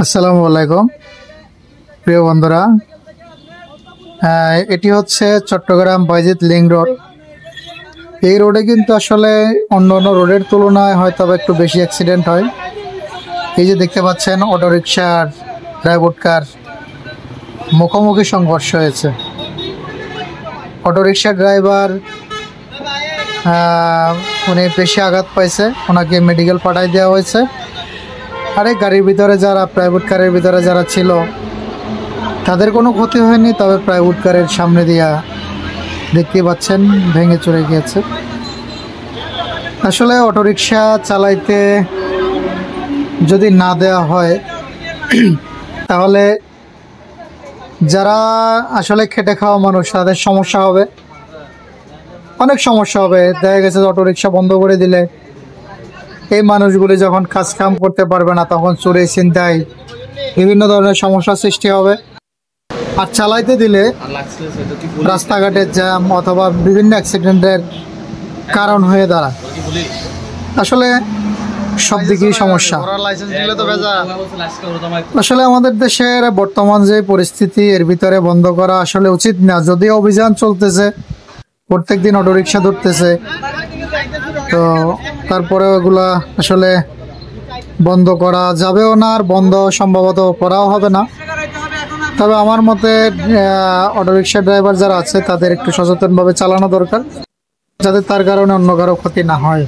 আসসালামু আলাইকুম প্রিয় বন্ধুরা, এটি হচ্ছে চট্টগ্রাম বাইজিৎ লিংক রোড। এই রোডে কিন্তু আসলে অন্য অন্য রোডের তুলনায় হয়তো একটু বেশি অ্যাক্সিডেন্ট হয়। এই যে দেখতে পাচ্ছেন অটোরিকশার ড্রাইভার মুখোমুখি সংঘর্ষ হয়েছে। অটোরিকশার ড্রাইভার উনি বেশি আঘাত পাইছে, ওনাকে মেডিকেল পাঠাই দেওয়া হয়েছে। আরে গাড়ির ভিতরে যারা প্রাইভেট কারের ভিতরে যারা ছিল তাদের কোনো ক্ষতি হয়নি, তবে প্রাইভেট কারের সামনে দিয়া দেখতে পাচ্ছেন ভেঙে চলে গিয়েছে। আসলে অটোরিকশা চালাইতে যদি না দেওয়া হয় তাহলে যারা আসলে খেটে খাওয়া মানুষ তাদের সমস্যা হবে, অনেক সমস্যা হবে। দেখা গেছে অটোরিকশা বন্ধ করে দিলে এই মানুষগুলি যখন কাজ কাম করতে পারবে না, তখন চুরি ছিনতাই বিভিন্ন ধরনের সমস্যার সৃষ্টি হবে। আর চালাইতে দিলে রাস্তাঘাটের জ্যাম অথবা বিভিন্ন অ্যাক্সিডেন্টের কারণ হয়ে দাঁড়ায়। আসলে সব দিকেই সমস্যা। আসলে আমাদের দেশের বর্তমান যে পরিস্থিতি, এর ভিতরে বন্ধ করা আসলে উচিত না। যদিও অভিযান চলতেছে, প্রত্যেকদিন অটোরিকশা ধরতেছে, তো তারপরে ওগুলা আসলে বন্ধ করা যাবেও না, আর বন্ধ সম্ভবত করাও হবে না। তবে আমার মতে অটোরিকশা ড্রাইভার যারা আছে তাদের একটু সচেতনভাবে চালানো দরকার, যাতে তার কারণে অন্য কারো ক্ষতি না হয়।